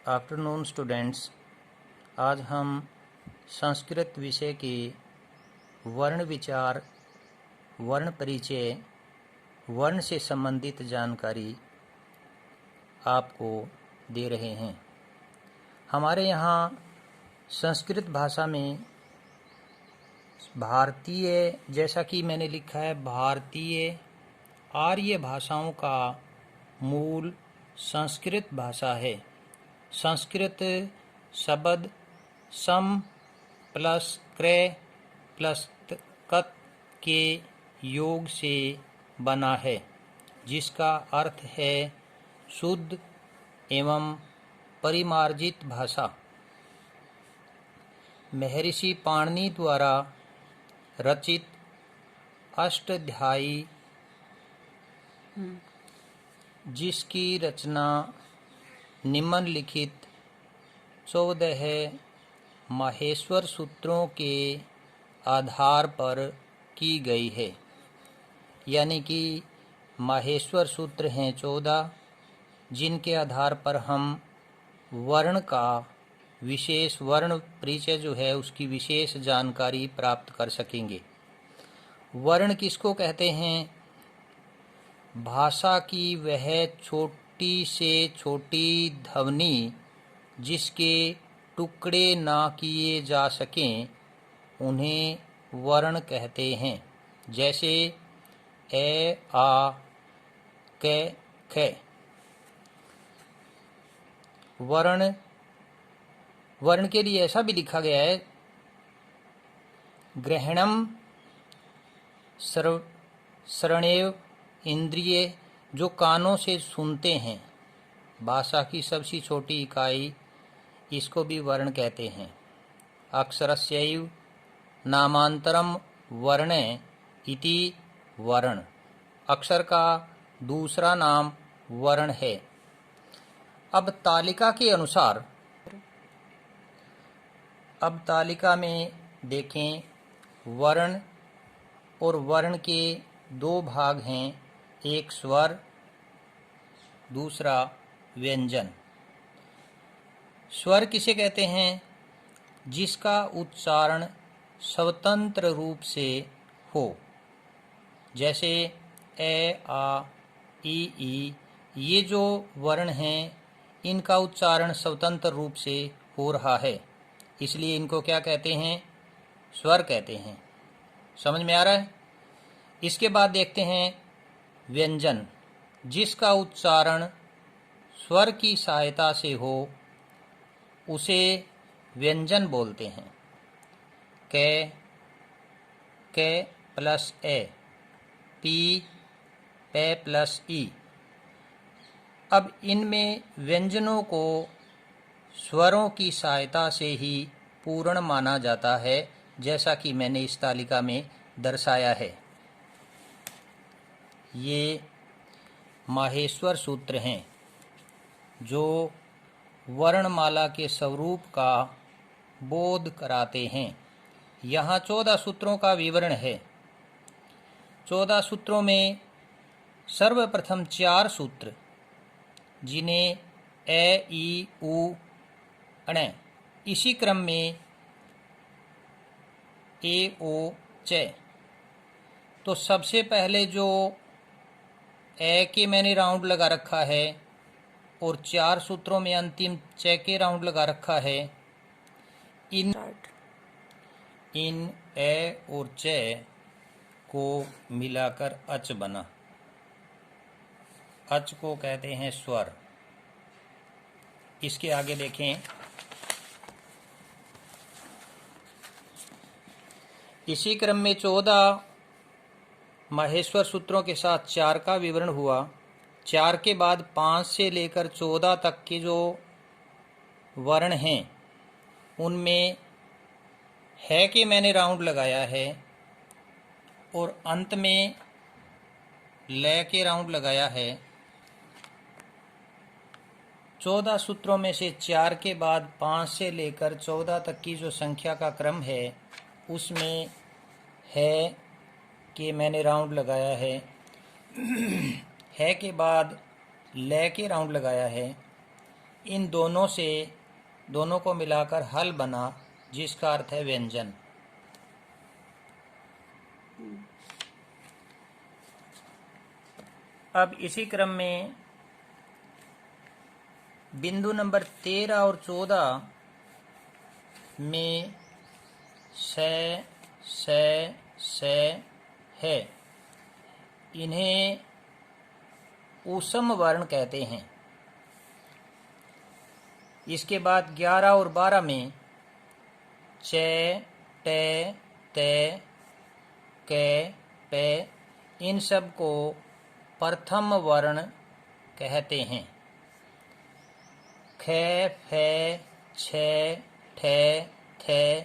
Afternoon students. आज हम संस्कृत विषय के वर्ण विचार, वर्ण परिचय, वर्ण से संबंधित जानकारी आपको दे रहे हैं। हमारे यहाँ संस्कृत भाषा में भारतीय, जैसा कि मैंने लिखा है, भारतीय आर्य भाषाओं का मूल संस्कृत भाषा है। संस्कृत शब्द सम प्लस क्रय प्लस कत के योग से बना है, जिसका अर्थ है शुद्ध एवं परिमार्जित भाषा। महर्षि पाणिनि द्वारा रचित अष्टाध्यायी, जिसकी रचना निम्नलिखित 14 माहेश्वर सूत्रों के आधार पर की गई है। यानी कि माहेश्वर सूत्र हैं 14, जिनके आधार पर हम वर्ण का विशेष, वर्ण परिचय जो है उसकी विशेष जानकारी प्राप्त कर सकेंगे। वर्ण किसको कहते हैं? भाषा की वह छोटी से छोटी ध्वनि जिसके टुकड़े ना किए जा सकें, उन्हें वर्ण कहते हैं। जैसे ए, आ, कै, ख। वर्ण के लिए ऐसा भी लिखा गया है, ग्रहणम श्रवणेव इंद्रिय, जो कानों से सुनते हैं। भाषा की सबसे छोटी इकाई, इसको भी वर्ण कहते हैं। अक्षरस्यैव नामांतरम वर्ण इति वर्ण, अक्षर का दूसरा नाम वर्ण है। अब तालिका के अनुसार, अब तालिका में देखें, वर्ण और वर्ण के दो भाग हैं, एक स्वर, दूसरा व्यंजन। स्वर किसे कहते हैं? जिसका उच्चारण स्वतंत्र रूप से हो। जैसे ए, आ, ई, ये जो वर्ण हैं, इनका उच्चारण स्वतंत्र रूप से हो रहा है, इसलिए इनको क्या कहते हैं? स्वर कहते हैं। समझ में आ रहा है? इसके बाद देखते हैं व्यंजन, जिसका उच्चारण स्वर की सहायता से हो, उसे व्यंजन बोलते हैं। कै, कै प्लस ए, पी, पे प्लस ई। अब इनमें व्यंजनों को स्वरों की सहायता से ही पूर्ण माना जाता है, जैसा कि मैंने इस तालिका में दर्शाया है। ये माहेश्वर सूत्र हैं जो वर्णमाला के स्वरूप का बोध कराते हैं। यहाँ 14 सूत्रों का विवरण है। 14 सूत्रों में सर्वप्रथम 4 सूत्र, जिन्हें ए, ई, उ, अण, इसी क्रम में ए, ओ, च। तो सबसे पहले जो ए के मैंने राउंड लगा रखा है और 4 सूत्रों में अंतिम च के राउंड लगा रखा है, इन ए और च को मिलाकर अच बना। अच को कहते हैं स्वर। इसके आगे देखें, इसी क्रम में 14 माहेश्वर सूत्रों के साथ 4 का विवरण हुआ। 4 के बाद 5 से लेकर 14 तक के जो वर्ण हैं, उनमें है के मैंने राउंड लगाया है और अंत में ल के राउंड लगाया है। 14 सूत्रों में से 4 के बाद 5 से लेकर 14 तक की जो संख्या का क्रम है, उसमें है के मैंने राउंड लगाया है, है के बाद ल के राउंड लगाया है। इन दोनों को मिलाकर हल बना, जिसका अर्थ है व्यंजन। अब इसी क्रम में बिंदु नंबर 13 और 14 में से है, इन्हें ऊष्म वर्ण कहते हैं। इसके बाद 11 और 12 में चे, टे, ते, के, पे, इन सब को प्रथम वर्ण कहते हैं। खे, फे, छे, ठे, थे,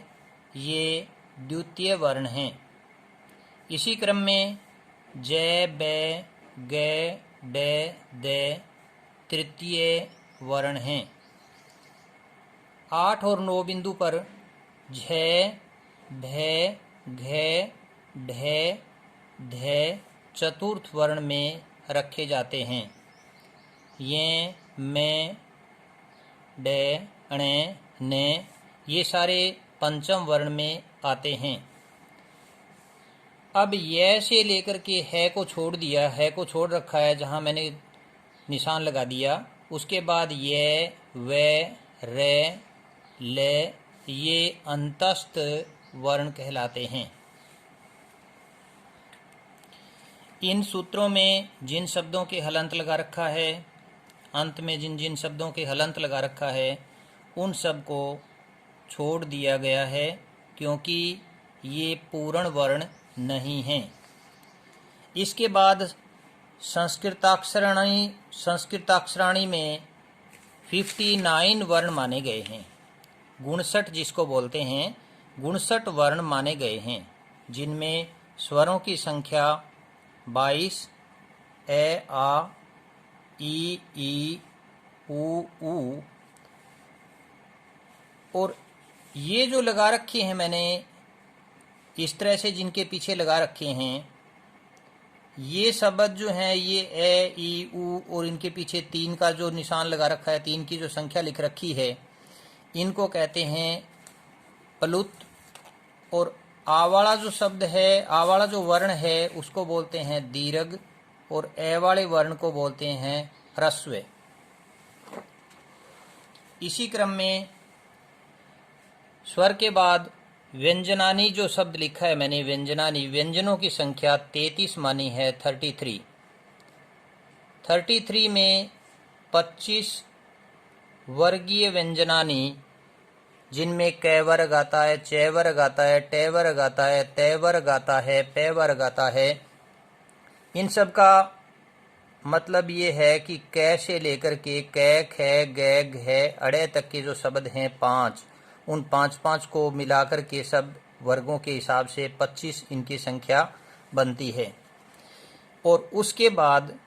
ये द्वितीय वर्ण हैं। इसी क्रम में जय, बे, गे, डे, दे तृतीय वर्ण हैं। 8 और 9 बिंदु पर झे, भे, घे, ढे, धे चतुर्थ वर्ण में रखे जाते हैं। ये, में, डे, अणे, ने ये सारे पंचम वर्ण में आते हैं। अब ये से लेकर के है को छोड़ दिया, है को छोड़ रखा है जहाँ मैंने निशान लगा दिया। उसके बाद ये, वे, रे, ले ये अंतस्थ वर्ण कहलाते हैं। इन सूत्रों में जिन शब्दों के हलंत लगा रखा है, अंत में जिन जिन शब्दों के हलंत लगा रखा है, उन सब को छोड़ दिया गया है, क्योंकि ये पूर्ण वर्ण नहीं हैं। इसके बाद संस्कृताक्षराणी में 59 वर्ण माने गए हैं। 59 जिसको बोलते हैं, 59 वर्ण माने गए हैं, जिनमें स्वरों की संख्या 22, ए, आ, ई, ऊ, और ये जो लगा रखे हैं मैंने इस तरह से जिनके पीछे लगा रखे हैं, ये शब्द जो हैं ये ए, ई, ऊ और इनके पीछे 3 का जो निशान लगा रखा है, 3 की जो संख्या लिख रखी है, इनको कहते हैं प्लुत। और आ वाला जो शब्द है, आ वाला जो वर्ण है उसको बोलते हैं दीर्घ, और ए वाले वर्ण को बोलते हैं ह्रस्व। इसी क्रम में स्वर के बाद व्यंजनानी जो शब्द लिखा है मैंने, व्यंजनानी, व्यंजनों की संख्या 33 मानी है, 33 में 25 वर्गीय व्यंजनानी, जिनमें कै वर्ग आता है, चे वर्ग आता है, टे वर्ग आता है, ते वर्ग आता है, पे वर्ग आता है। इन सब का मतलब ये है कि कै से लेकर के कै, खे, गे, घे, अड़े तक के जो शब्द हैं 5, उन 5 को मिलाकर के सब वर्गों के हिसाब से 25 इनकी संख्या बनती है। और उसके बाद